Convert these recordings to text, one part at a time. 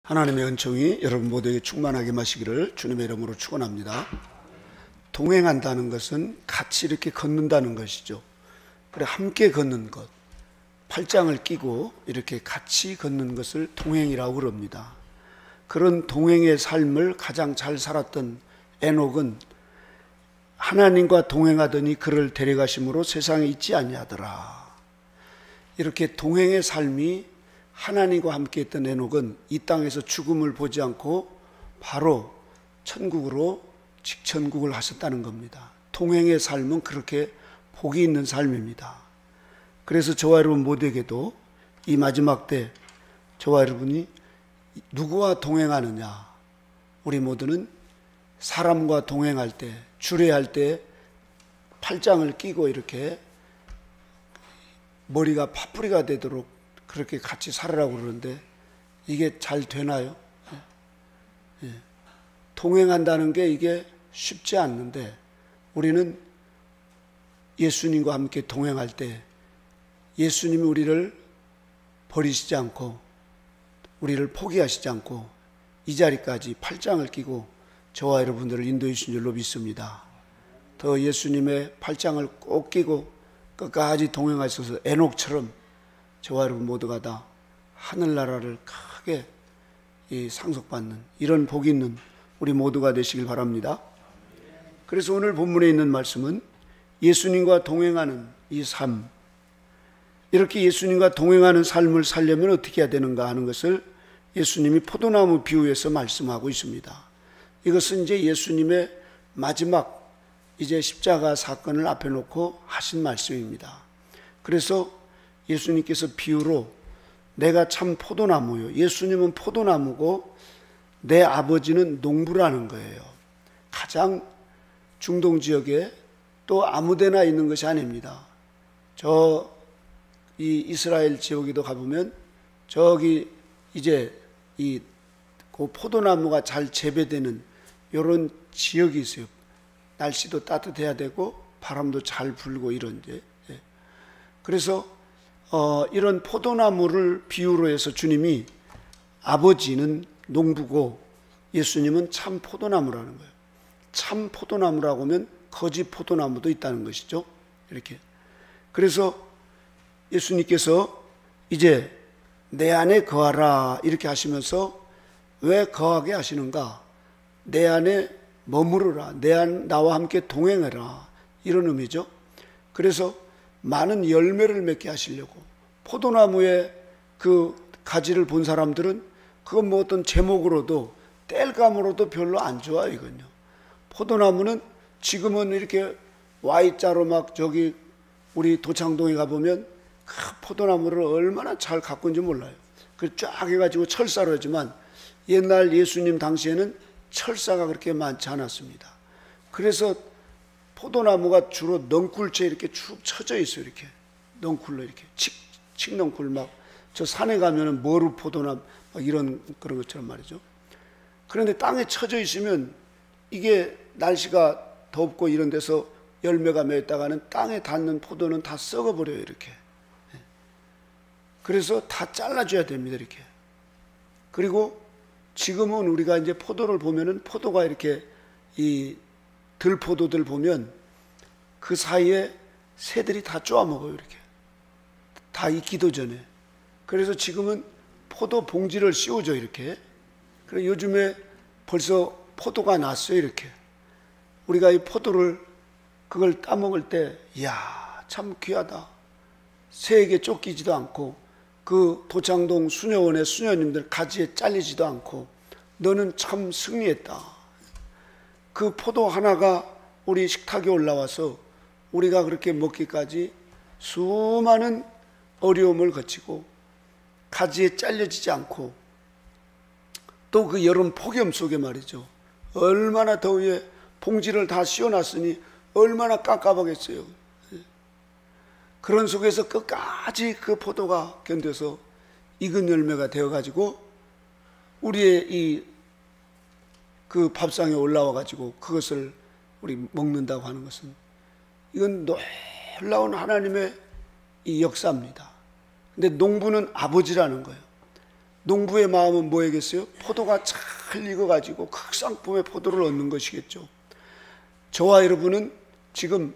하나님의 은총이 여러분 모두에게 충만하게 마시기를 주님의 이름으로 축원합니다. 동행한다는 것은 같이 이렇게 걷는다는 것이죠. 그래, 함께 걷는 것, 팔짱을 끼고 이렇게 같이 걷는 것을 동행이라고 그럽니다. 그런 동행의 삶을 가장 잘 살았던 에녹은 하나님과 동행하더니 그를 데려가심으로 세상에 있지 아니하더라. 이렇게 동행의 삶이 하나님과 함께 했던 에녹은 이 땅에서 죽음을 보지 않고 바로 천국으로 직천국을 하셨다는 겁니다. 동행의 삶은 그렇게 복이 있는 삶입니다. 그래서 저와 여러분 모두에게도 이 마지막 때 저와 여러분이 누구와 동행하느냐, 우리 모두는 사람과 동행할 때, 주례할 때 팔짱을 끼고 이렇게 머리가 파뿌리가 되도록 그렇게 같이 살으라고 그러는데 이게 잘 되나요? 동행한다는 게 이게 쉽지 않는데 우리는 예수님과 함께 동행할 때 예수님이 우리를 버리시지 않고 우리를 포기하시지 않고 이 자리까지 팔짱을 끼고 저와 여러분들을 인도해 주신 줄로 믿습니다. 더 예수님의 팔짱을 꼭 끼고 끝까지 동행하셔서 에녹처럼 저와 여러분 모두가 다 하늘나라를 크게 상속받는 이런 복이 있는 우리 모두가 되시길 바랍니다. 그래서 오늘 본문에 있는 말씀은 예수님과 동행하는 이 삶, 이렇게 예수님과 동행하는 삶을 살려면 어떻게 해야 되는가 하는 것을 예수님이 포도나무 비유에서 말씀하고 있습니다. 이것은 이제 예수님의 마지막 이제 십자가 사건을 앞에 놓고 하신 말씀입니다. 그래서 예수님께서 비유로 내가 참 포도나무요, 예수님은 포도나무고 내 아버지는 농부라는 거예요. 가장 중동 지역에 또 아무데나 있는 것이 아닙니다. 이 이스라엘 지역에도 가보면 저기 이제 그 포도나무가 잘 재배되는 이런 지역이 있어요. 날씨도 따뜻해야 되고 바람도 잘 불고 이런데, 그래서 이런 포도나무를 비유로 해서 주님이 아버지는 농부고 예수님은 참 포도나무라는 거예요. 참 포도나무라고 하면 거짓 포도나무도 있다는 것이죠. 이렇게. 그래서 예수님께서 이제 내 안에 거하라 이렇게 하시면서 왜 거하게 하시는가? 내 안에 머무르라, 나와 함께 동행해라, 이런 의미죠. 그래서 많은 열매를 맺게 하시려고. 포도나무의 그 가지를 본 사람들은 그건 뭐 어떤 제목으로도 땔감으로도 별로 안 좋아요. 이건요, 포도나무는 지금은 이렇게 Y자로 막 저기 우리 도창동에 가보면 그 포도나무를 얼마나 잘 가꾼지 몰라요. 그 쫙 해가지고 철사로 하지만 옛날 예수님 당시에는 철사가 그렇게 많지 않았습니다. 그래서 포도나무가 주로 넝쿨째 이렇게 축 쳐져 있어요. 이렇게 넝쿨로 이렇게 칡넝쿨, 막 저 산에 가면은 머루 포도나무 막 이런 그런 것처럼 말이죠. 그런데 땅에 쳐져 있으면 이게 날씨가 덥고 이런 데서 열매가 맺다가는 땅에 닿는 포도는 다 썩어버려요. 이렇게. 그래서 다 잘라줘야 됩니다. 이렇게. 그리고 지금은 우리가 이제 포도를 보면은 포도가 이렇게 이 들포도들 보면 그 사이에 새들이 다 쪼아먹어요. 이렇게 다 익기도 전에. 그래서 지금은 포도 봉지를 씌워줘. 이렇게. 그래, 요즘에 벌써 포도가 났어요. 이렇게. 우리가 이 포도를 그걸 따먹을 때 이야, 참 귀하다. 새에게 쫓기지도 않고 그 도창동 수녀원의 수녀님들 가지에 잘리지도 않고 너는 참 승리했다. 그 포도 하나가 우리 식탁에 올라와서 우리가 그렇게 먹기까지 수많은 어려움을 거치고 가지에 잘려지지 않고 또 그 여름 폭염 속에 말이죠, 얼마나 더위에 봉지를 다 씌워놨으니 얼마나 깝깝하겠어요. 그런 속에서 끝까지 그 포도가 견뎌서 익은 열매가 되어가지고 우리의 이 그 밥상에 올라와 가지고 그것을 우리 먹는다고 하는 것은 이건 놀라운 하나님의 이 역사입니다. 근데 농부는 아버지라는 거예요. 농부의 마음은 뭐겠어요? 포도가 잘 익어가지고 극상품의 포도를 얻는 것이겠죠. 저와 여러분은 지금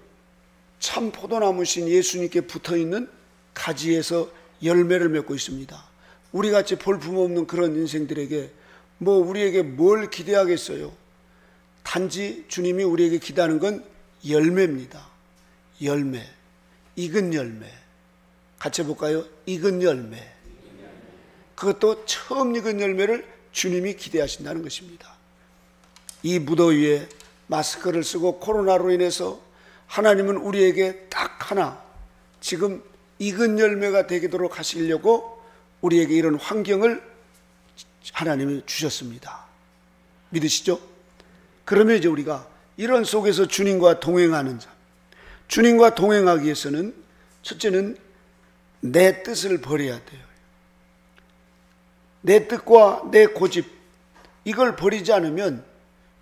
참 포도나무신 예수님께 붙어있는 가지에서 열매를 맺고 있습니다. 우리같이 볼품없는 그런 인생들에게 우리에게 뭘 기대하겠어요? 단지 주님이 우리에게 기대하는 건 열매입니다. 열매, 익은 열매. 같이 해볼까요? 익은 열매. 그것도 처음 익은 열매를 주님이 기대하신다는 것입니다. 이 무더위에 마스크를 쓰고 코로나로 인해서 하나님은 우리에게 딱 하나 지금 익은 열매가 되도록 하시려고 우리에게 이런 환경을 하나님이 주셨습니다. 믿으시죠? 그러면 이제 우리가 이런 속에서 주님과 동행하는 삶, 주님과 동행하기 위해서는 첫째는 내 뜻을 버려야 돼요. 내 뜻과 내 고집, 이걸 버리지 않으면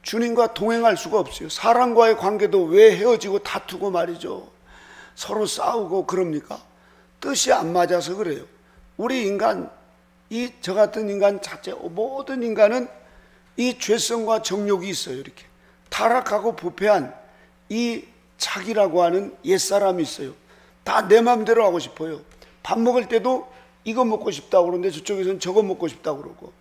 주님과 동행할 수가 없어요. 사람과의 관계도 왜 헤어지고 다투고 말이죠. 서로 싸우고 그럽니까? 뜻이 안 맞아서 그래요. 우리 인간, 저 같은 인간 자체, 모든 인간은 이 죄성과 정욕이 있어요. 이렇게 타락하고 부패한 이 자기라고 하는 옛사람이 있어요. 다 내 마음대로 하고 싶어요. 밥 먹을 때도 이거 먹고 싶다고 그러는데 저쪽에서는 저거 먹고 싶다고 그러고,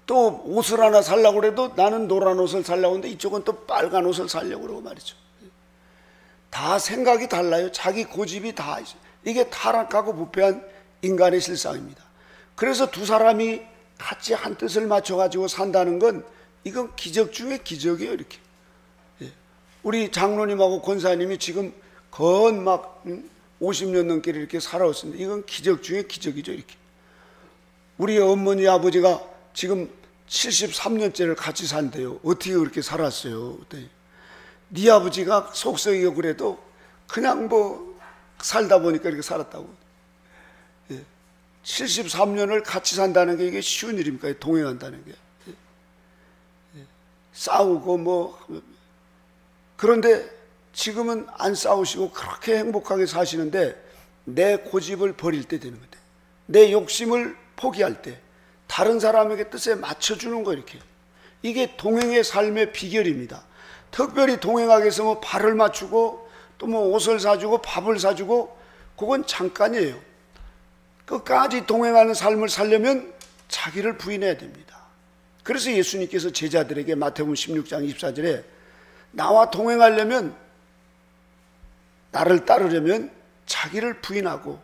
또 옷을 하나 살려고 그래도 나는 노란 옷을 살려고 하는데 이쪽은 또 빨간 옷을 살려고 그러고 말이죠. 다 생각이 달라요. 자기 고집이 다 있어요. 이게 타락하고 부패한 인간의 실상입니다. 그래서 두 사람이 같이 한 뜻을 맞춰가지고 산다는 건 이건 기적 중에 기적이에요. 이렇게 우리 장로님하고 권사님이 지금 막 50년 넘게 이렇게 살아왔습니다. 이건 기적 중에 기적이죠. 이렇게 우리 어머니 아버지가 지금 73년째를 같이 산대요. 어떻게 그렇게 살았어요? 네 아버지가 속썩이고 그래도 그냥 살다 보니까 이렇게 살았다고. 73년을 같이 산다는 게 이게 쉬운 일입니까? 동행한다는 게. 싸우고 그런데 지금은 안 싸우시고 그렇게 행복하게 사시는데, 내 고집을 버릴 때 되는 건데, 내 욕심을 포기할 때 다른 사람에게 뜻에 맞춰주는 거, 이렇게. 이게 동행의 삶의 비결입니다. 특별히 동행하기 위해서 발을 맞추고 또 옷을 사주고 밥을 사주고, 그건 잠깐이에요. 끝까지 동행하는 삶을 살려면 자기를 부인해야 됩니다. 그래서 예수님께서 제자들에게 마태복음 16장 24절에 나와 동행하려면, 나를 따르려면 자기를 부인하고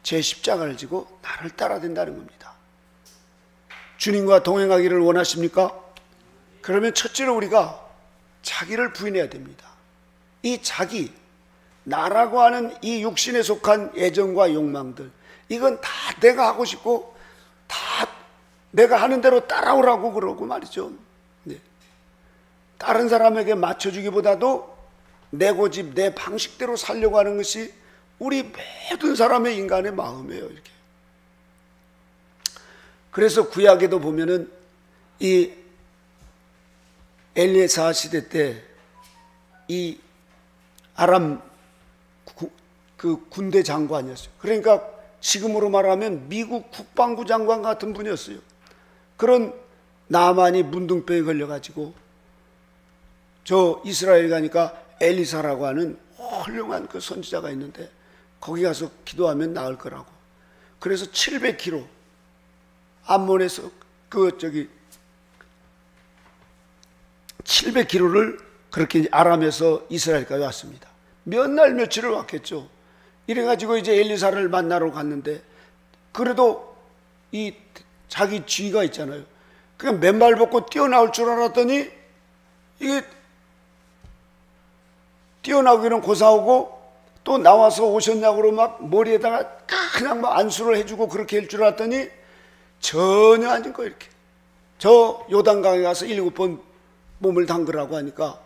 제 십자가를 지고 나를 따라야 된다는 겁니다. 주님과 동행하기를 원하십니까? 그러면 첫째로 우리가 자기를 부인해야 됩니다. 이 자기, 나라고 하는 이 육신에 속한 애정과 욕망들, 이건 다 내가 하고 싶고 다 내가 하는 대로 따라오라고 그러고 말이죠. 다른 사람에게 맞춰주기보다도 내 고집, 내 방식대로 살려고 하는 것이 우리 모든 사람의 인간의 마음이에요. 이렇게. 그래서 구약에도 보면은 이 엘리사 시대 때 이 아람 그 군대 장관이었어요. 그러니까 지금으로 말하면 미국 국방부 장관 같은 분이었어요. 그런 나만이 문둥병에 걸려가지고 저 이스라엘 가니까 엘리사라고 하는 훌륭한 그 선지자가 있는데 거기 가서 기도하면 나을 거라고. 그래서 700km 암몬에서 700km를 그렇게 아람에서 이스라엘까지 왔습니다. 몇 날 며칠을 왔겠죠. 이래가지고 이제 엘리사를 만나러 갔는데, 그래도 이 자기 쥐가 있잖아요. 그냥 맨발 벗고 뛰어나올 줄 알았더니 이게 뛰어나오기는 고사오고 또 나와서 오셨냐고 막 머리에다가 그냥 막 안수를 해주고 그렇게 할 줄 알았더니 전혀 아닌 거예요. 이렇게 저 요단강에 가서 7번 몸을 담그라고 하니까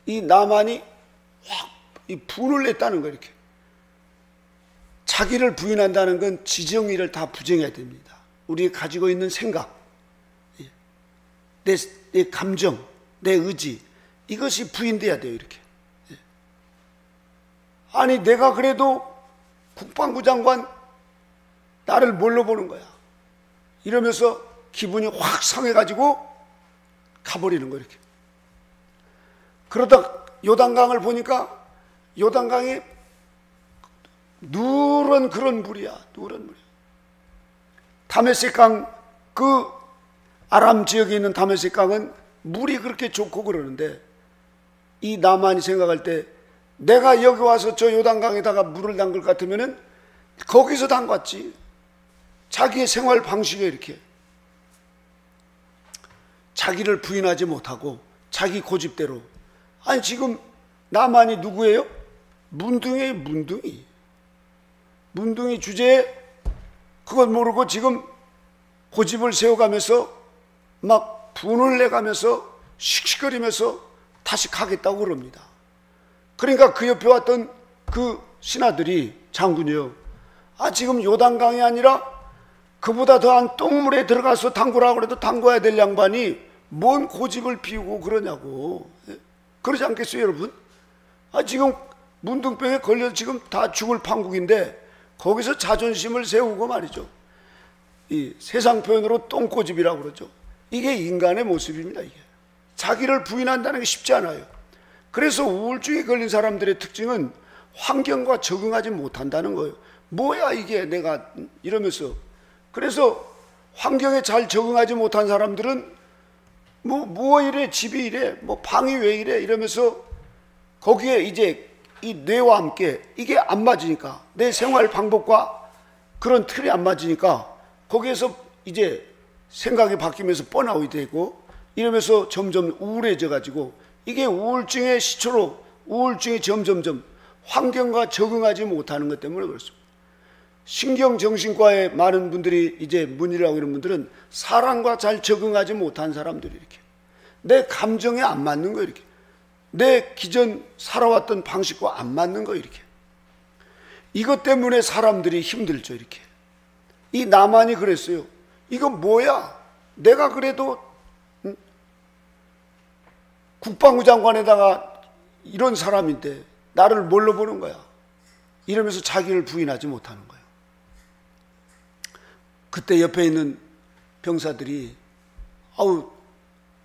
이 나만이 확 이 분을 냈다는 거예요. 이렇게 자기를 부인한다는 건 지정의를 다 부정해야 됩니다. 우리 가지고 있는 생각, 내 감정, 내 의지, 이것이 부인돼야 돼요. 이렇게. 아니 내가 그래도 국방부 장관 나를 뭘로 보는 거야? 이러면서 기분이 확 상해가지고 가버리는 거예요. 이렇게. 그러다 요단강을 보니까 요단강이 누런 그런 물이야. 누런 물이야. 다메섹강, 그 아람 지역에 있는 다메섹강은 물이 그렇게 좋고 그러는데, 이 나만이 생각할 때 내가 여기 와서 저 요단강에다가 물을 담글 것 같으면은 거기서 담갔지. 자기의 생활 방식에 이렇게 자기를 부인하지 못하고 자기 고집대로. 아니 지금 나만이 누구예요? 문둥이에요. 문둥이. 문둥이 주제에 그것 모르고 지금 고집을 세워가면서 막 분을 내가면서 씩씩거리면서 다시 가겠다고 그럽니다. 그러니까 그 옆에 왔던 그 신하들이, 장군이요, 지금 요단강이 아니라 그보다 더한 똥물에 들어가서 담그라고 해도 담궈야 될 양반이 뭔 고집을 피우고 그러냐고. 그러지 않겠어요 여러분? 지금 문둥병에 걸려서 지금 다 죽을 판국인데 거기서 자존심을 세우고 말이죠. 이 세상 표현으로 똥고집이라고 그러죠. 이게 인간의 모습입니다. 이게 자기를 부인한다는 게 쉽지 않아요. 그래서 우울증에 걸린 사람들의 특징은 환경과 적응하지 못한다는 거예요. 뭐야 이게 내가 이러면서. 그래서 환경에 잘 적응하지 못한 사람들은 뭐 이래, 집이 이래, 뭐 방이 왜 이래 이러면서 거기에 이제 이 뇌와 함께 이게 안 맞으니까, 내 생활 방법과 그런 틀이 안 맞으니까 거기에서 이제 생각이 바뀌면서 번아웃이 되고 이러면서 점점 우울해져 가지고, 이게 우울증의 시초로, 우울증이 점점점 환경과 적응하지 못하는 것 때문에 그렇습니다. 신경정신과에 많은 분들이 이제 문의를 하고 이런 분들은 사람과 잘 적응하지 못한 사람들이 이렇게 내 감정에 안 맞는 거, 이렇게 내 기존 살아왔던 방식과 안 맞는 거, 이렇게 이것 때문에 사람들이 힘들죠. 이렇게 이 나만이 그랬어요. 이거 뭐야, 내가 그래도 국방부 장관에다가 이런 사람인데 나를 뭘로 보는 거야, 이러면서 자기를 부인하지 못하는 거예요. 그때 옆에 있는 병사들이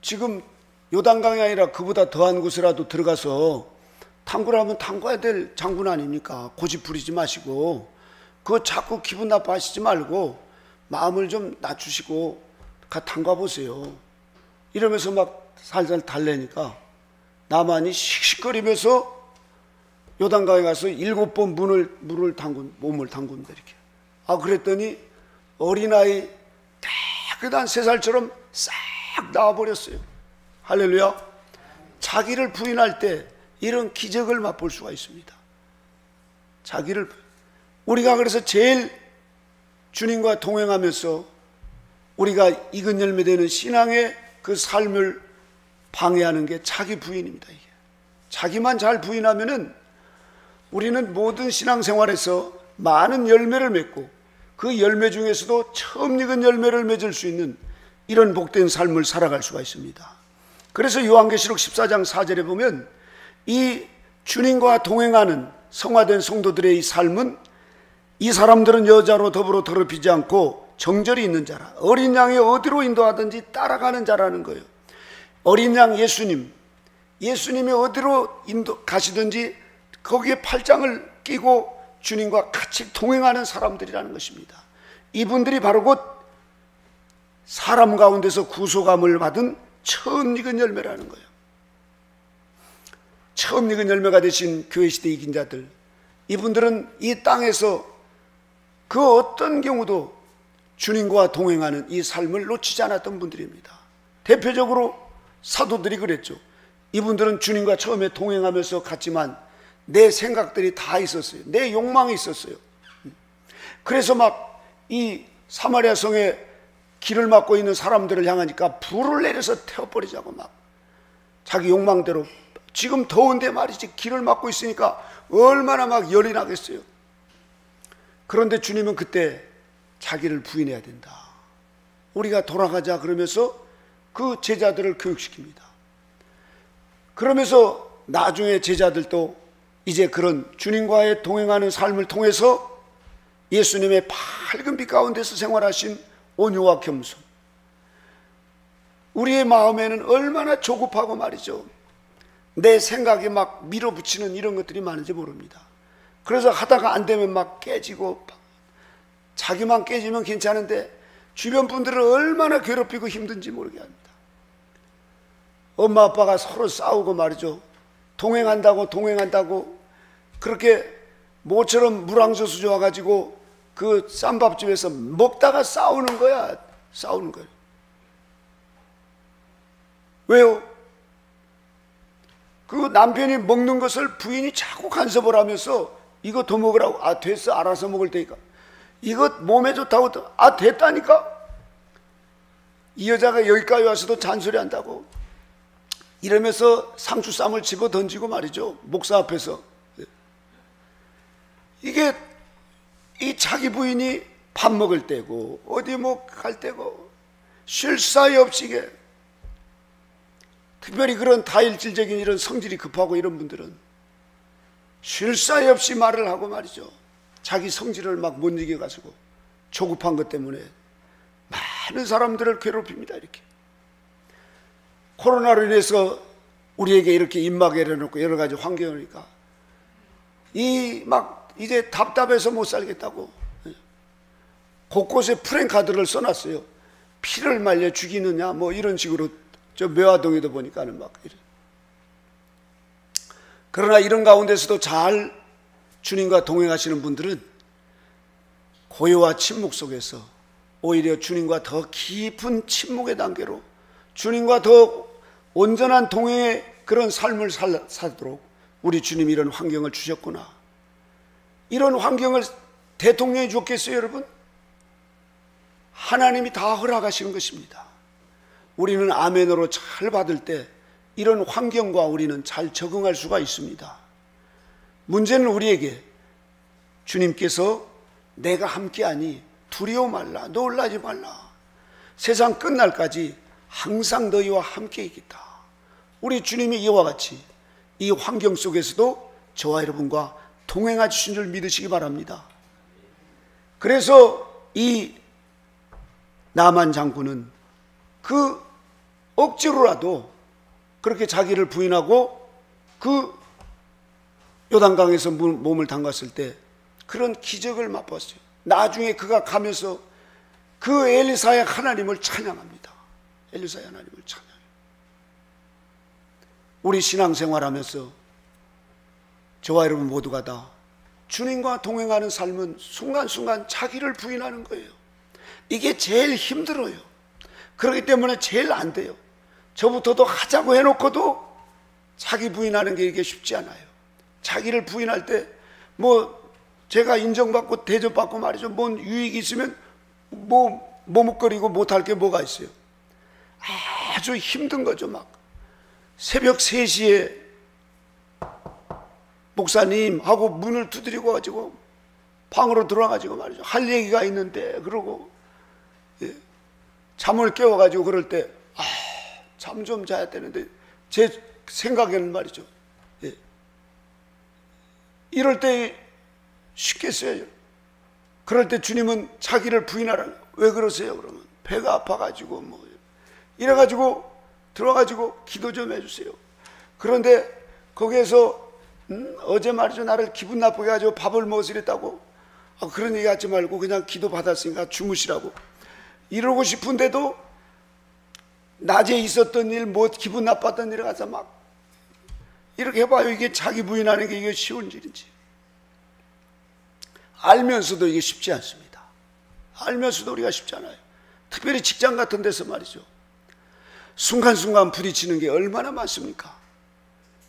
지금 요단강이 아니라 그보다 더한 곳이라도 들어가서 탐구를 하면 탐구해야 될 장군 아닙니까? 고집 부리지 마시고 그거 자꾸 기분 나빠하시지 말고 마음을 좀 낮추시고 탐구해 보세요. 이러면서 막 살살 달래니까 나만이 씩씩거리면서 요단강에 가서 7번 물을 몸을 담근다 이렇게. 그랬더니 어린아이 깨끗한 3살처럼 싹 나와버렸어요. 할렐루야. 자기를 부인할 때 이런 기적을 맛볼 수가 있습니다. 우리가 그래서 제일 주님과 동행하면서 우리가 익은 열매 되는 신앙의 그 삶을 방해하는 게 자기 부인입니다. 이게 자기만 잘 부인하면은 우리는 모든 신앙생활에서 많은 열매를 맺고 그 열매 중에서도 처음 익은 열매를 맺을 수 있는 이런 복된 삶을 살아갈 수가 있습니다. 그래서 요한계시록 14장 4절에 보면 이 주님과 동행하는 성화된 성도들의 이 삶은, 이 사람들은 여자로 더불어 더럽히지 않고 정절이 있는 자라, 어린 양이 어디로 인도하든지 따라가는 자라는 거예요. 어린 양 예수님이 어디로 가시든지 거기에 팔짱을 끼고 주님과 같이 동행하는 사람들이라는 것입니다. 이분들이 바로 곧 사람 가운데서 구속함을 받은 처음 익은 열매라는 거예요. 처음 익은 열매가 되신 교회시대 이긴 자들, 이분들은 이 땅에서 그 어떤 경우도 주님과 동행하는 이 삶을 놓치지 않았던 분들입니다. 대표적으로 사도들이 그랬죠. 이분들은 주님과 처음에 동행하면서 갔지만 내 생각들이 다 있었어요. 내 욕망이 있었어요. 그래서 막 이 사마리아 성에 길을 막고 있는 사람들을 향하니까 불을 내려서 태워버리자고 막 자기 욕망대로. 지금 더운데 말이지 길을 막고 있으니까 얼마나 막 열이 나겠어요. 그런데 주님은 그때 자기를 부인해야 된다, 우리가 돌아가자 그러면서 그 제자들을 교육시킵니다. 그러면서 나중에 제자들도 이제 그런 주님과의 동행하는 삶을 통해서 예수님의 밝은 빛 가운데서 생활하신 온유와 겸손. 우리의 마음에는 얼마나 조급하고 말이죠, 내 생각에 막 밀어붙이는 이런 것들이 많은지 모릅니다. 그래서 하다가 안 되면 막 깨지고, 자기만 깨지면 괜찮은데 주변 분들을 얼마나 괴롭히고 힘든지 모르게 합니다. 엄마 아빠가 서로 싸우고 말이죠, 동행한다고 그렇게 모처럼 물왕젓수 좋아가지고 그 쌈밥집에서 먹다가 싸우는 거야. 싸우는 거예요. 왜요? 그 남편이 먹는 것을 부인이 자꾸 간섭을 하면서 이거 더 먹으라고. 아, 됐어, 알아서 먹을 테니까. 이거 몸에 좋다고. 아, 됐다니까. 이 여자가 여기까지 와서도 잔소리 한다고 이러면서 상추쌈을 집어 던지고 말이죠, 목사 앞에서. 이게 이 자기 부인이 밥 먹을 때고 어디 뭐 갈 때고 쉴 사이 없이, 이게 특별히 그런 다혈질적인 이런 성질이 급하고 이런 분들은 쉴 사이 없이 말을 하고 말이죠, 자기 성질을 막 못 이겨가지고 조급한 것 때문에 많은 사람들을 괴롭힙니다. 이렇게 코로나로 인해서 우리에게 이렇게 입마개를 해놓고 여러 가지 환경이니까 이 막 이제 답답해서 못 살겠다고 곳곳에 프랭카드를 써놨어요. 피를 말려 죽이느냐 뭐 이런 식으로. 저 매화동에도 보니까는 막 이래. 그러나 이런 가운데서도 잘 주님과 동행하시는 분들은 고요와 침묵 속에서 오히려 주님과 더 깊은 침묵의 단계로 주님과 더 온전한 동행의 그런 삶을 살도록 우리 주님이 이런 환경을 주셨구나. 이런 환경을 대통령이 줬겠어요, 여러분? 하나님이 다 허락하시는 것입니다. 우리는 아멘으로 잘 받을 때 이런 환경과 우리는 잘 적응할 수가 있습니다. 문제는 우리에게 주님께서 내가 함께하니 두려워 말라, 놀라지 말라, 세상 끝날까지 항상 너희와 함께 있겠다. 우리 주님이 이와 같이 이 환경 속에서도 저와 여러분과 동행해 주신 줄 믿으시기 바랍니다. 그래서 이 나만 장군은 그 억지로라도 그렇게 자기를 부인하고 그 요단강에서 몸을 담갔을 때 그런 기적을 맛봤어요. 나중에 그가 가면서 그 엘리사의 하나님을 찬양합니다. 엘리사의 하나님을 찬양해요. 우리 신앙생활하면서 저와 여러분 모두가 다 주님과 동행하는 삶은 순간순간 자기를 부인하는 거예요. 이게 제일 힘들어요. 그렇기 때문에 제일 안 돼요. 저부터도 하자고 해놓고도 자기 부인하는 게 이게 쉽지 않아요. 자기를 부인할 때 뭐 제가 인정받고 대접받고 말이죠, 뭔 유익이 있으면 뭐 머뭇거리고 못할 게 뭐가 있어요. 아주 힘든 거죠. 막 새벽 3시에 목사님 하고 문을 두드리고 가지고 방으로 들어가지고 말이죠, 할 얘기가 있는데 그러고 잠을 깨워가지고 그럴 때 잠 좀 자야 되는데 제 생각에는 말이죠, 이럴 때 쉽겠어요. 그럴 때 주님은 자기를 부인하라는, 왜 그러세요? 그러면 배가 아파가지고 뭐 이래가지고 들어가지고 기도 좀 해주세요. 그런데 거기에서 어제 말이죠, 나를 기분 나쁘게 가지고 밥을 먹으시랬다고, 그런 얘기 하지 말고 그냥 기도 받았으니까 주무시라고 이러고 싶은데도 낮에 있었던 일, 뭐 기분 나빴던 일에 가서 막 이렇게 해봐요. 이게 자기 부인하는 게 이게 쉬운 일인지. 알면서도 이게 쉽지 않습니다. 알면서도 우리가 쉽지 않아요. 특별히 직장 같은 데서 말이죠, 순간순간 부딪히는 게 얼마나 많습니까?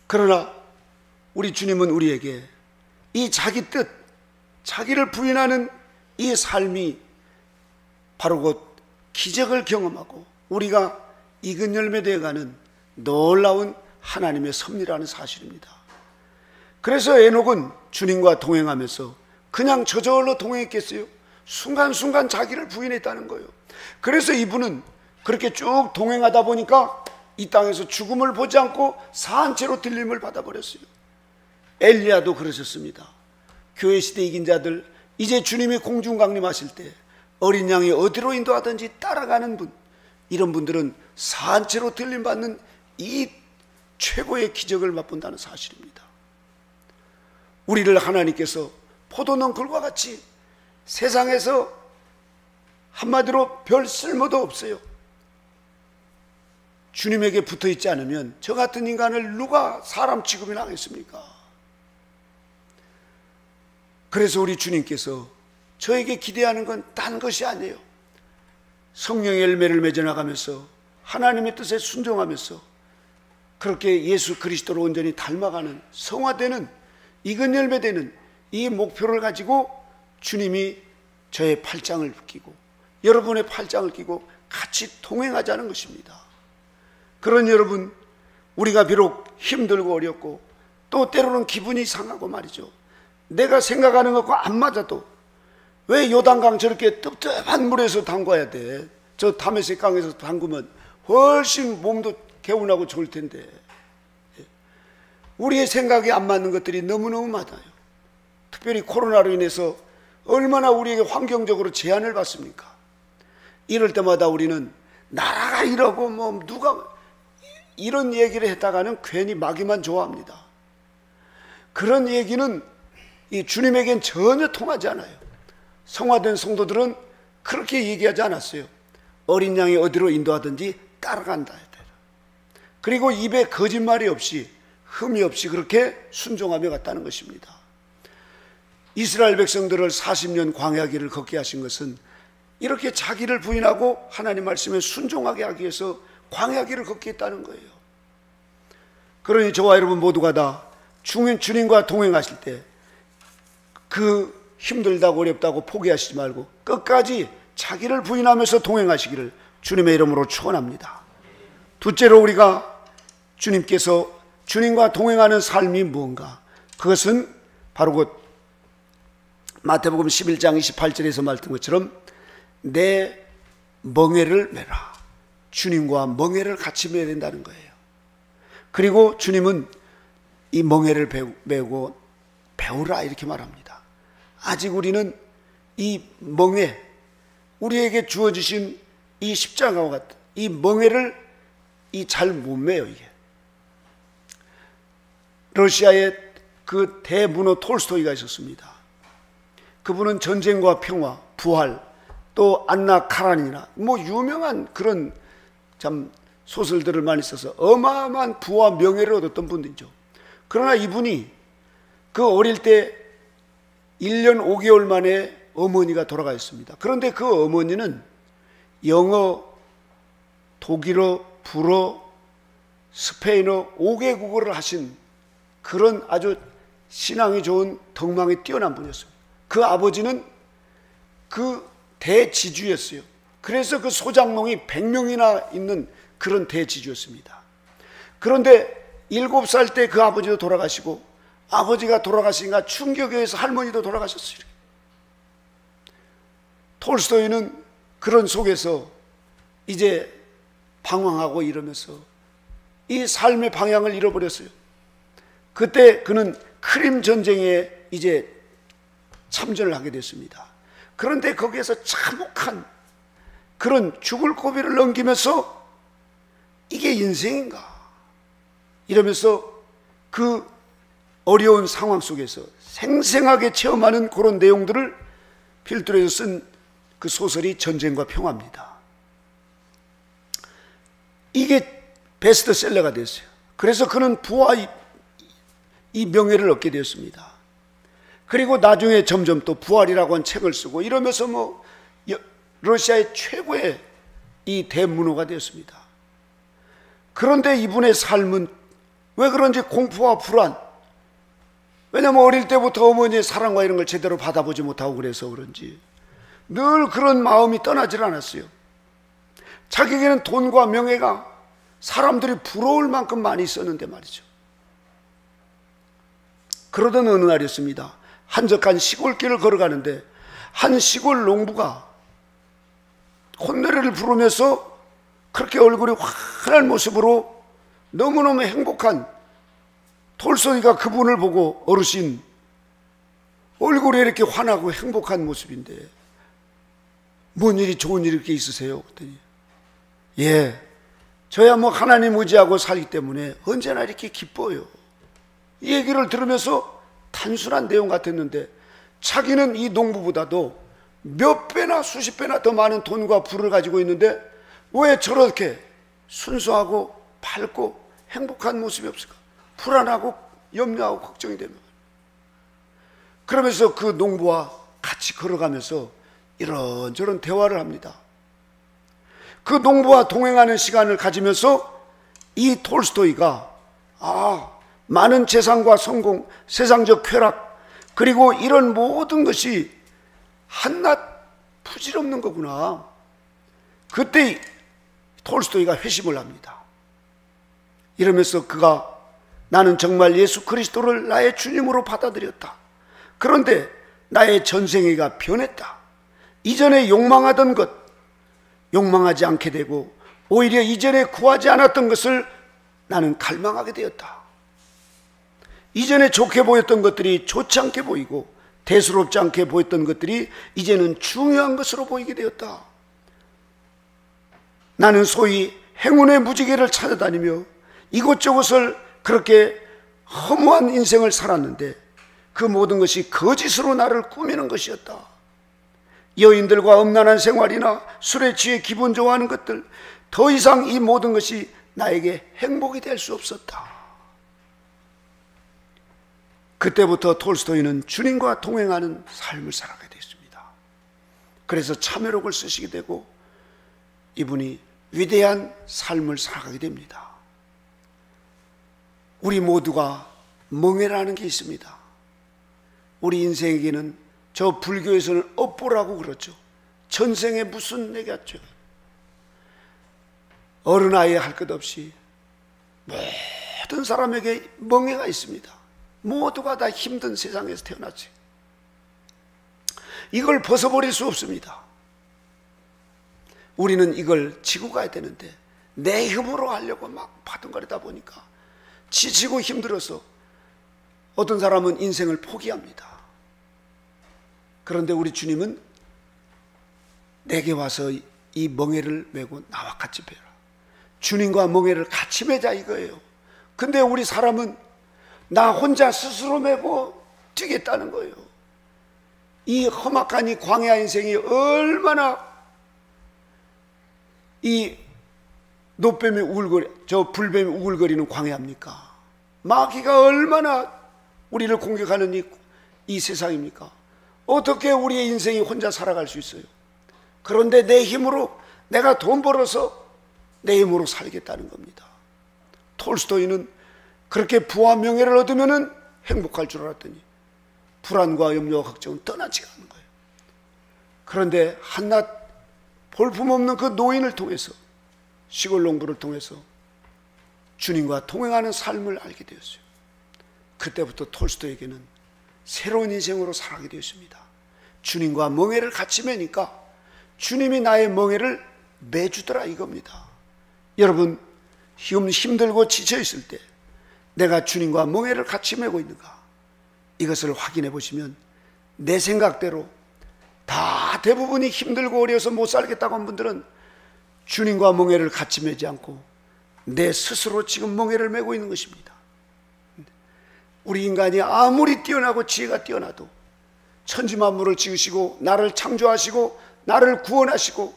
그러나 우리 주님은 우리에게 이 자기 뜻, 자기를 부인하는 이 삶이 바로 곧 기적을 경험하고 우리가 익은 열매 되어가는 놀라운 하나님의 섭리라는 사실입니다. 그래서 에녹은 주님과 동행하면서 그냥 저절로 동행했겠어요? 순간순간 자기를 부인했다는 거예요. 그래서 이분은 그렇게 쭉 동행하다 보니까 이 땅에서 죽음을 보지 않고 사한 채로 들림을 받아버렸어요. 엘리야도 그러셨습니다. 교회 시대 이긴 자들, 이제 주님이 공중 강림하실 때 어린 양이 어디로 인도하든지 따라가는 분, 이런 분들은 산채로 들림받는 이 최고의 기적을 맛본다는 사실입니다. 우리를 하나님께서 포도농굴과 같이 세상에서 한마디로 별 쓸모도 없어요. 주님에게 붙어 있지 않으면 저 같은 인간을 누가 사람 취급이나 하겠습니까? 그래서 우리 주님께서 저에게 기대하는 건 딴 것이 아니에요. 성령의 열매를 맺어나가면서 하나님의 뜻에 순종하면서 그렇게 예수 그리스도로 온전히 닮아가는, 성화되는, 익은 열매되는 이 목표를 가지고 주님이 저의 팔짱을 끼고 여러분의 팔짱을 끼고 같이 동행하자는 것입니다. 그런 여러분, 우리가 비록 힘들고 어렵고 또 때로는 기분이 상하고 말이죠, 내가 생각하는 것과 안 맞아도 왜 요단강 저렇게 뜨뜻한 물에서 담가야 돼? 저 다메섹 강에서 담그면 훨씬 몸도 개운하고 좋을 텐데. 우리의 생각이 안 맞는 것들이 너무너무 많아요. 특별히 코로나로 인해서 얼마나 우리에게 환경적으로 제한을 받습니까? 이럴 때마다 우리는 나라가 이러고 뭐 누가 이런 얘기를 했다가는 괜히 마귀만 좋아합니다. 그런 얘기는 이 주님에겐 전혀 통하지 않아요. 성화된 성도들은 그렇게 얘기하지 않았어요. 어린 양이 어디로 인도하든지 따라간다. 그리고 입에 거짓말이 없이 흠이 없이 그렇게 순종하며 갔다는 것입니다. 이스라엘 백성들을 40년 광야 길을 걷게 하신 것은 이렇게 자기를 부인하고 하나님 말씀에 순종하게 하기 위해서 광야 길을 걷게 했다는 거예요. 그러니 저와 여러분 모두가 다 주님과 동행하실 때 그 힘들다고 어렵다고 포기하시지 말고 끝까지 자기를 부인하면서 동행하시기를 주님의 이름으로 축원합니다. 둘째로 우리가 주님께서 주님과 동행하는 삶이 무언가, 그것은 바로 그 마태복음 11장 28절에서 말했던 것처럼 내 멍에를 메라. 주님과 멍에를 같이 메야 된다는 거예요. 그리고 주님은 이 멍에를 메고 배우라 이렇게 말합니다. 아직 우리는 이 멍에, 우리에게 주어지신 이 십자가와 같은 이 멍에를 잘 못 메요. 이게 러시아의 그 대문호 톨스토이가 있었습니다. 그분은 전쟁과 평화, 부활, 또 안나 카라니나 뭐 유명한 그런 참 소설들을 많이 써서 어마어마한 부와 명예를 얻었던 분이죠. 그러나 이분이 그 어릴 때 1년 5개월 만에 어머니가 돌아가셨습니다. 그런데 그 어머니는 영어, 독일어, 불어, 스페인어 5개국어를 하신 그런 아주 신앙이 좋은 덕망이 뛰어난 분이었습니다. 그 아버지는 그 대지주였어요. 그래서 그 소장농이 100명이나 있는 그런 대지주였습니다. 그런데 7살 때 그 아버지도 돌아가시고, 아버지가 돌아가시니까 충격에서 할머니도 돌아가셨어요. 톨스토이는 그런 속에서 이제 방황하고 이러면서 이 삶의 방향을 잃어버렸어요. 그때 그는 크림 전쟁에 이제 참전을 하게 됐습니다. 그런데 거기에서 참혹한 그런 죽을 고비를 넘기면서 이게 인생인가 이러면서 그 어려운 상황 속에서 생생하게 체험하는 그런 내용들을 필두로 해서 쓴 그 소설이 전쟁과 평화입니다. 이게 베스트셀러가 됐어요. 그래서 그는 부와 이 명예를 얻게 되었습니다. 그리고 나중에 점점 또 부활이라고 한 책을 쓰고 이러면서 뭐 러시아의 최고의 이 대문호가 되었습니다. 그런데 이분의 삶은 왜 그런지 공포와 불안, 왜냐하면 어릴 때부터 어머니의 사랑과 이런 걸 제대로 받아보지 못하고 그래서 그런지 늘 그런 마음이 떠나질 않았어요. 자기에게는 돈과 명예가 사람들이 부러울 만큼 많이 있었는데 말이죠. 그러던 어느 날이었습니다. 한적한 시골길을 걸어가는데 한 시골 농부가 콧노래를 부르면서 그렇게 얼굴이 환한 모습으로 너무너무 행복한 톨스토이가 그분을 보고, 어르신 얼굴이 이렇게 환하고 행복한 모습인데 뭔 일이 좋은 일이 이렇게 있으세요? 그랬더니 예, 저야 뭐 하나님 의지하고 살기 때문에 언제나 이렇게 기뻐요. 이 얘기를 들으면서 단순한 내용 같았는데 자기는 이 농부보다도 몇 배나 수십 배나 더 많은 돈과 부를 가지고 있는데 왜 저렇게 순수하고 밝고 행복한 모습이 없을까? 불안하고 염려하고 걱정이 되는 거예요. 그러면서 그 농부와 같이 걸어가면서 이런저런 대화를 합니다. 그 농부와 동행하는 시간을 가지면서 이 톨스토이가 많은 재산과 성공, 세상적 쾌락, 그리고 이런 모든 것이 한낱 부질없는 거구나. 그때 톨스토이가 회심을 합니다. 이러면서 그가 나는 정말 예수 그리스도를 나의 주님으로 받아들였다. 그런데 나의 전생애가 변했다. 이전에 욕망하던 것, 욕망하지 않게 되고 오히려 이전에 구하지 않았던 것을 나는 갈망하게 되었다. 이전에 좋게 보였던 것들이 좋지 않게 보이고 대수롭지 않게 보였던 것들이 이제는 중요한 것으로 보이게 되었다. 나는 소위 행운의 무지개를 찾아다니며 이곳저곳을 그렇게 허무한 인생을 살았는데 그 모든 것이 거짓으로 나를 꾸미는 것이었다. 여인들과 음란한 생활이나 술에 취해 기분 좋아하는 것들, 더 이상 이 모든 것이 나에게 행복이 될 수 없었다. 그때부터 톨스토이는 주님과 동행하는 삶을 살아가게 됐습니다. 그래서 참회록을 쓰시게 되고 이분이 위대한 삶을 살아가게 됩니다. 우리 모두가 멍해라는 게 있습니다. 우리 인생에게는 저 불교에서는 업보라고 그러죠. 전생에 무슨 내겠죠. 어른아이 할 것 없이 모든 사람에게 멍해가 있습니다. 모두가 다 힘든 세상에서 태어났지. 이걸 벗어버릴 수 없습니다. 우리는 이걸 지고 가야 되는데 내 힘으로 하려고 막 바둥거리다 보니까 지치고 힘들어서 어떤 사람은 인생을 포기합니다. 그런데 우리 주님은 내게 와서 이 멍에를 메고 나와 같이 베라. 주님과 멍에를 같이 매자 이거예요. 근데 우리 사람은 나 혼자 스스로 메고 뛰겠다는 거예요. 이 험악한 이 광야 인생이 얼마나 이 노뱀이 우글거리, 저 불뱀이 우글거리는 광야입니까? 마귀가 얼마나 우리를 공격하는 이 세상입니까? 어떻게 우리의 인생이 혼자 살아갈 수 있어요? 그런데 내 힘으로 내가 돈 벌어서 내 힘으로 살겠다는 겁니다. 톨스토이는 그렇게 부와 명예를 얻으면 행복할 줄 알았더니 불안과 염려와 걱정은 떠나지가 않는 거예요. 그런데 한낱 볼품없는 그 노인을 통해서, 시골 농부를 통해서 주님과 동행하는 삶을 알게 되었어요. 그때부터 톨스토이에게는 새로운 인생으로 살아가게 되었습니다. 주님과 멍에를 같이 매니까 주님이 나의 멍에를 매주더라 이겁니다. 여러분, 힘들고 지쳐있을 때 내가 주님과 멍에를 같이 매고 있는가, 이것을 확인해 보시면 내 생각대로 다 대부분이 힘들고 어려워서 못 살겠다고 한 분들은 주님과 멍에를 같이 매지 않고 내 스스로 지금 멍에를 메고 있는 것입니다. 우리 인간이 아무리 뛰어나고 지혜가 뛰어나도 천지만물을 지으시고 나를 창조하시고 나를 구원하시고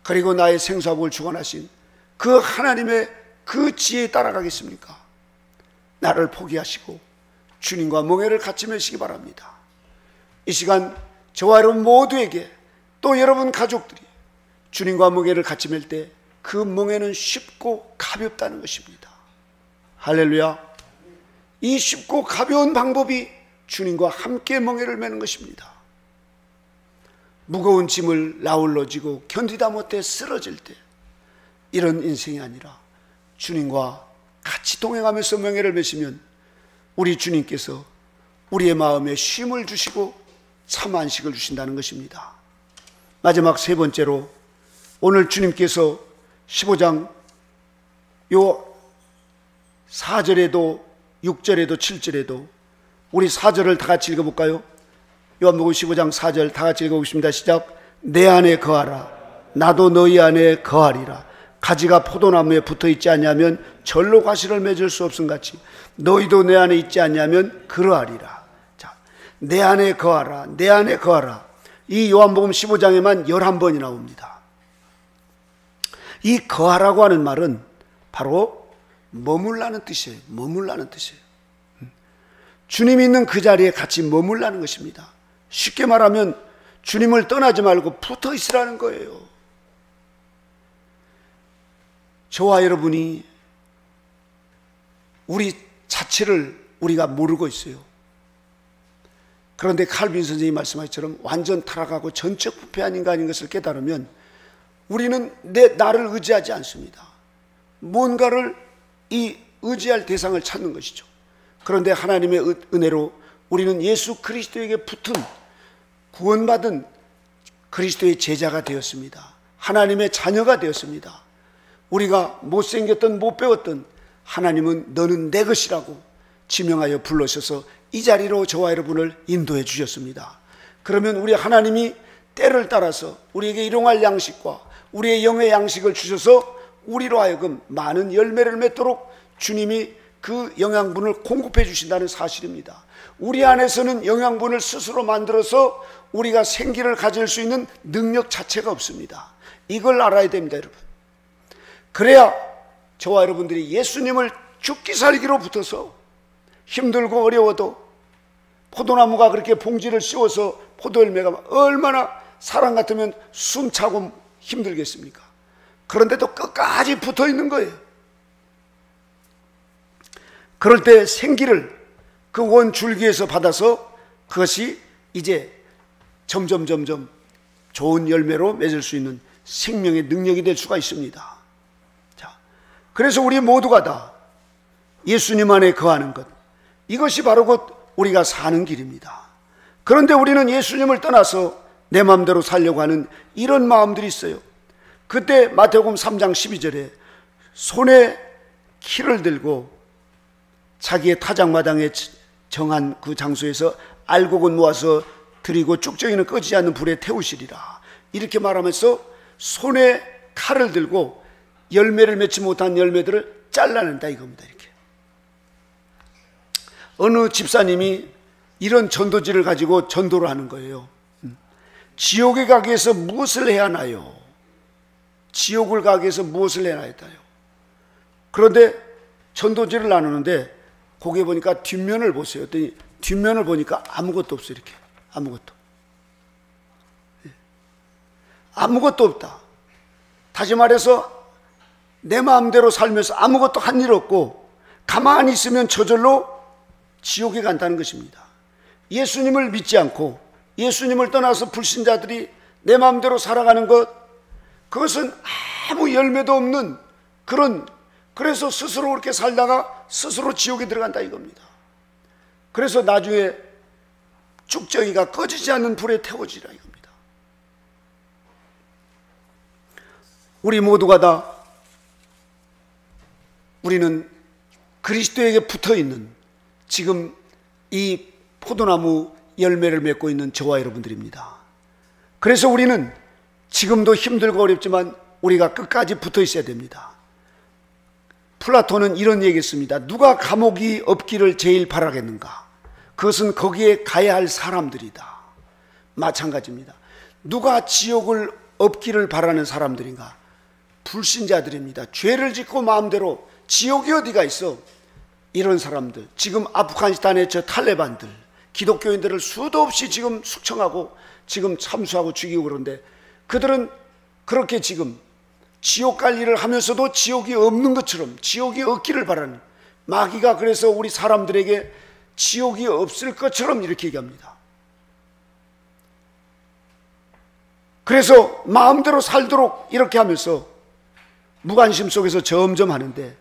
그리고 나의 생사복을 주관하신 그 하나님의 그 지혜에 따라가겠습니까? 나를 포기하시고 주님과 멍에를 같이 매시기 바랍니다. 이 시간 저와 여러분 모두에게, 또 여러분 가족들이 주님과 멍에를 같이 맬 때 그 멍에는 쉽고 가볍다는 것입니다. 할렐루야. 이 쉽고 가벼운 방법이 주님과 함께 멍에를 매는 것입니다. 무거운 짐을 나홀로 지고 견디다 못해 쓰러질 때 이런 인생이 아니라 주님과 같이 동행하면서 멍에를 매시면 우리 주님께서 우리의 마음에 쉼을 주시고 참 안식을 주신다는 것입니다. 마지막 세 번째로, 오늘 주님께서 15장 요 4절에도 6절에도 7절에도 우리 4절을 다 같이 읽어볼까요? 요한복음 15장 4절 다 같이 읽어보겠습니다. 시작. 내 안에 거하라. 나도 너희 안에 거하리라. 가지가 포도나무에 붙어 있지 않냐면 절로 과실을 맺을 수 없음 같이 너희도 내 안에 있지 않냐면 그러하리라. 자, 내 안에 거하라. 내 안에 거하라. 이 요한복음 15장에만 11번이 나옵니다. 이 거하라고 하는 말은 바로 머물라는 뜻이에요. 머물라는 뜻이에요. 주님이 있는 그 자리에 같이 머물라는 것입니다. 쉽게 말하면 주님을 떠나지 말고 붙어 있으라는 거예요. 저와 여러분이 우리 자체를 우리가 모르고 있어요. 그런데 칼빈 선생님이 말씀하신 것처럼 완전 타락하고 전적 부패한 인간인 것을 깨달으면 우리는 나를 의지하지 않습니다. 뭔가를 의지할 대상을 찾는 것이죠. 그런데 하나님의 은혜로 우리는 예수 그리스도에게 붙은 구원받은 그리스도의 제자가 되었습니다. 하나님의 자녀가 되었습니다. 우리가 못생겼던 못 배웠던 하나님은 너는 내 것이라고 지명하여 불러셔서 이 자리로 저와 여러분을 인도해 주셨습니다. 그러면 우리 하나님이 때를 따라서 우리에게 일용할 양식과 우리의 영의 양식을 주셔서 우리로 하여금 많은 열매를 맺도록 주님이 그 영양분을 공급해 주신다는 사실입니다. 우리 안에서는 영양분을 스스로 만들어서 우리가 생기를 가질 수 있는 능력 자체가 없습니다. 이걸 알아야 됩니다, 여러분. 그래야 저와 여러분들이 예수님을 죽기 살기로 붙어서 힘들고 어려워도 포도나무가 그렇게 봉지를 씌워서 포도열매가 얼마나 사람 같으면 숨차고 힘들겠습니까? 그런데도 끝까지 붙어 있는 거예요. 그럴 때 생기를 그 원 줄기에서 받아서 그것이 이제 점점 좋은 열매로 맺을 수 있는 생명의 능력이 될 수가 있습니다. 자, 그래서 우리 모두가 다 예수님 안에 거하는 것, 이것이 바로 곧 우리가 사는 길입니다. 그런데 우리는 예수님을 떠나서 내 마음대로 살려고 하는 이런 마음들이 있어요. 그때 마태복음 3장 12절에 손에 키를 들고 자기의 타작마당에 정한 그 장소에서 알곡은 모아서 드리고 쭉정이는 꺼지지 않는 불에 태우시리라, 이렇게 말하면서 손에 칼을 들고 열매를 맺지 못한 열매들을 잘라낸다 이겁니다. 이렇게 어느 집사님이 이런 전도지를 가지고 전도를 하는 거예요. 지옥에 가기 위해서 무엇을 해야 하나요? 지옥을 가기 위해서 무엇을 해야 했다요? 그런데 전도지를 나누는데 거기에 보니까 뒷면을 보세요. 그랬더니 뒷면을 보니까 아무것도 없어요. 이렇게 아무것도. 아무것도 없다. 다시 말해서 내 마음대로 살면서 아무것도 한 일 없고 가만히 있으면 저절로 지옥에 간다는 것입니다. 예수님을 믿지 않고 예수님을 떠나서 불신자들이 내 마음대로 살아가는 것, 그것은 아무 열매도 없는 그래서 스스로 그렇게 살다가 스스로 지옥에 들어간다 이겁니다. 그래서 나중에 쭉정이가 꺼지지 않는 불에 태워지라 이겁니다. 우리 모두가 다 우리는 그리스도에게 붙어있는 지금 이 포도나무 열매를 맺고 있는 저와 여러분들입니다. 그래서 우리는 지금도 힘들고 어렵지만 우리가 끝까지 붙어 있어야 됩니다. 플라톤은 이런 얘기했습니다. 누가 감옥이 없기를 제일 바라겠는가? 그것은 거기에 가야 할 사람들이다. 마찬가지입니다. 누가 지옥을 없기를 바라는 사람들인가? 불신자들입니다. 죄를 짓고 마음대로 지옥이 어디가 있어? 이런 사람들, 지금 아프가니스탄의 저 탈레반들, 기독교인들을 수도 없이 지금 숙청하고 지금 참수하고 죽이고 그런데 그들은 그렇게 지금 지옥 갈 일을 하면서도 지옥이 없는 것처럼 지옥이 없기를 바라는, 마귀가 그래서 우리 사람들에게 지옥이 없을 것처럼 이렇게 얘기합니다. 그래서 마음대로 살도록 이렇게 하면서 무관심 속에서 점점 하는데,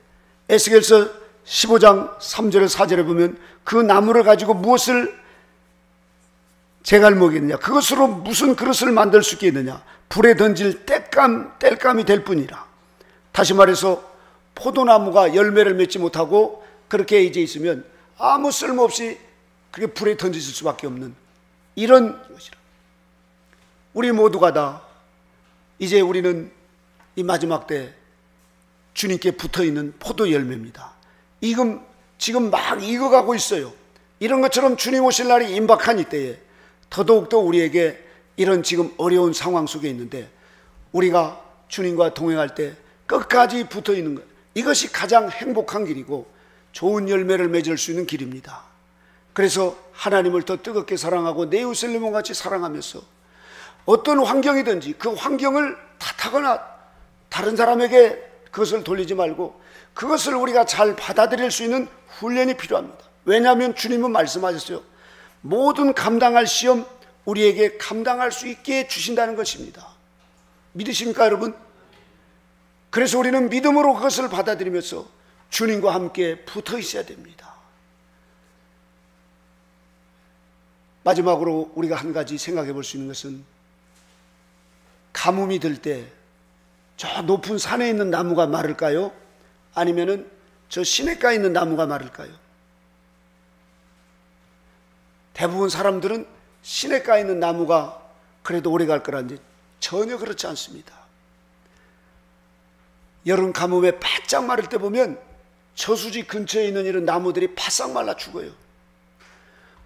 에스겔서 15장 3절에 4절에 보면 그 나무를 가지고 무엇을 제갈 먹이느냐, 그것으로 무슨 그릇을 만들 수 있겠느냐, 불에 던질 땔감이 될 뿐이라. 다시 말해서 포도나무가 열매를 맺지 못하고 그렇게 이제 있으면 아무 쓸모없이 그게 불에 던지실 수밖에 없는 이런 것이라. 우리 모두가 다 이제 우리는 이 마지막 때 주님께 붙어있는 포도 열매입니다. 지금 막 익어가고 있어요. 이런 것처럼 주님 오실 날이 임박한 이때에 더더욱더 우리에게 이런 지금 어려운 상황 속에 있는데 우리가 주님과 동행할 때 끝까지 붙어있는 것, 이것이 가장 행복한 길이고 좋은 열매를 맺을 수 있는 길입니다. 그래서 하나님을 더 뜨겁게 사랑하고 내 이웃을 내 몸같이 사랑하면서 어떤 환경이든지 그 환경을 탓하거나 다른 사람에게 그것을 돌리지 말고 그것을 우리가 잘 받아들일 수 있는 훈련이 필요합니다. 왜냐하면 주님은 말씀하셨어요. 모든 감당할 시험 우리에게 감당할 수 있게 주신다는 것입니다. 믿으십니까 여러분? 그래서 우리는 믿음으로 그것을 받아들이면서 주님과 함께 붙어 있어야 됩니다. 마지막으로 우리가 한 가지 생각해 볼 수 있는 것은 가뭄이 들 때 저 높은 산에 있는 나무가 마를까요? 아니면은 저 시냇가에 있는 나무가 마를까요? 대부분 사람들은 시냇가에 있는 나무가 그래도 오래 갈 거라는데 전혀 그렇지 않습니다. 여름 가뭄에 바짝 마를 때 보면 저수지 근처에 있는 이런 나무들이 바싹 말라 죽어요.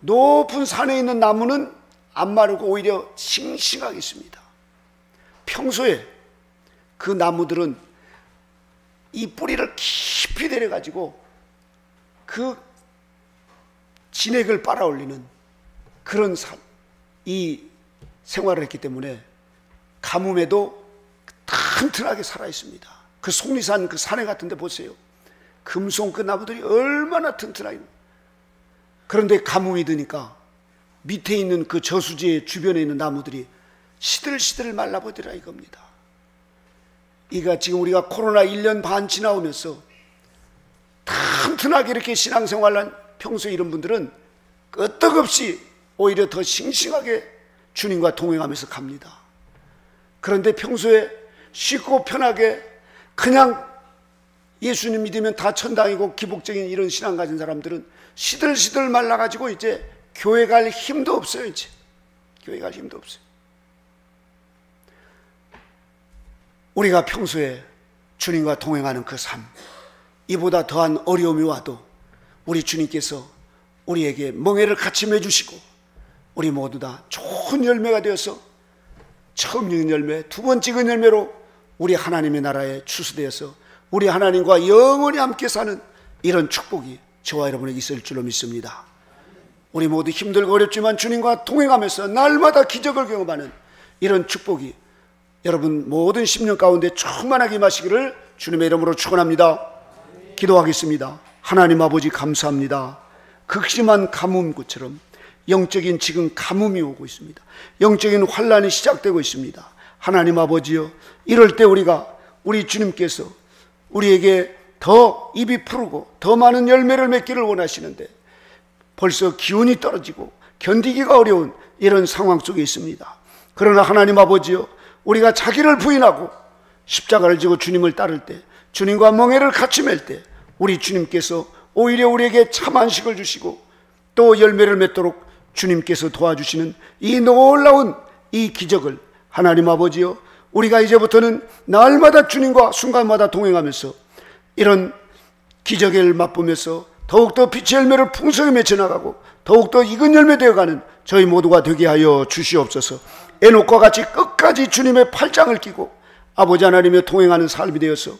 높은 산에 있는 나무는 안 마르고 오히려 싱싱하게 있습니다. 평소에 그 나무들은 이 뿌리를 깊이 내려가지고 그 진액을 빨아올리는 그런 이 생활을 했기 때문에 가뭄에도 튼튼하게 살아있습니다. 그 속리산 그 산에 같은 데 보세요. 금송 그 나무들이 얼마나 튼튼하게. 그런데 가뭄이 드니까 밑에 있는 그 저수지 주변에 있는 나무들이 시들시들 말라버리라 이겁니다. 이가 지금 우리가 코로나 1년 반 지나오면서 튼튼하게 이렇게 신앙생활한 평소에 이런 분들은 끄떡없이 오히려 더 싱싱하게 주님과 동행하면서 갑니다. 그런데 평소에 쉽고 편하게 그냥 예수님 믿으면 다 천당이고 기복적인 이런 신앙 가진 사람들은 시들시들 말라가지고 이제 교회 갈 힘도 없어요. 이제 교회 갈 힘도 없어요. 우리가 평소에 주님과 동행하는 그 삶, 이보다 더한 어려움이 와도 우리 주님께서 우리에게 멍에를 같이 매주시고 우리 모두 다 좋은 열매가 되어서 처음 익은 열매, 두 번째 익은 열매로 우리 하나님의 나라에 추수되어서 우리 하나님과 영원히 함께 사는 이런 축복이 저와 여러분에게 있을 줄로 믿습니다. 우리 모두 힘들고 어렵지만 주님과 동행하면서 날마다 기적을 경험하는 이런 축복이 여러분 모든 10년 가운데 충만하게 임하시기를 주님의 이름으로 축원합니다. 기도하겠습니다. 하나님 아버지 감사합니다. 극심한 가뭄처럼 영적인 지금 가뭄이 오고 있습니다. 영적인 환란이 시작되고 있습니다. 하나님 아버지여, 이럴 때 우리 주님께서 우리에게 더 입이 푸르고 더 많은 열매를 맺기를 원하시는데 벌써 기운이 떨어지고 견디기가 어려운 이런 상황 속에 있습니다. 그러나 하나님 아버지여, 우리가 자기를 부인하고 십자가를 지고 주님을 따를 때, 주님과 멍에를 같이 맬 때 우리 주님께서 오히려 우리에게 참 안식을 주시고 또 열매를 맺도록 주님께서 도와주시는 이 놀라운 이 기적을 하나님 아버지여, 우리가 이제부터는 날마다 주님과 순간마다 동행하면서 이런 기적을 맛보면서 더욱더 빛의 열매를 풍성히 맺혀나가고 더욱더 익은 열매 되어가는 저희 모두가 되게 하여 주시옵소서. 에녹과 같이 끝까지 주님의 팔짱을 끼고 아버지 하나님의 동행하는 삶이 되어서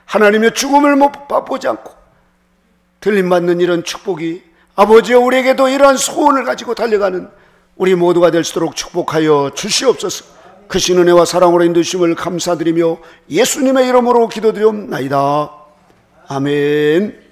하나님의 죽음을 맛보지 않고 들림받는 이런 축복이 아버지여, 우리에게도 이러한 소원을 가지고 달려가는 우리 모두가 될 수 있도록 축복하여 주시옵소서. 크신 은혜와 사랑으로 인도주심을 감사드리며 예수님의 이름으로 기도드리옵나이다. 아멘.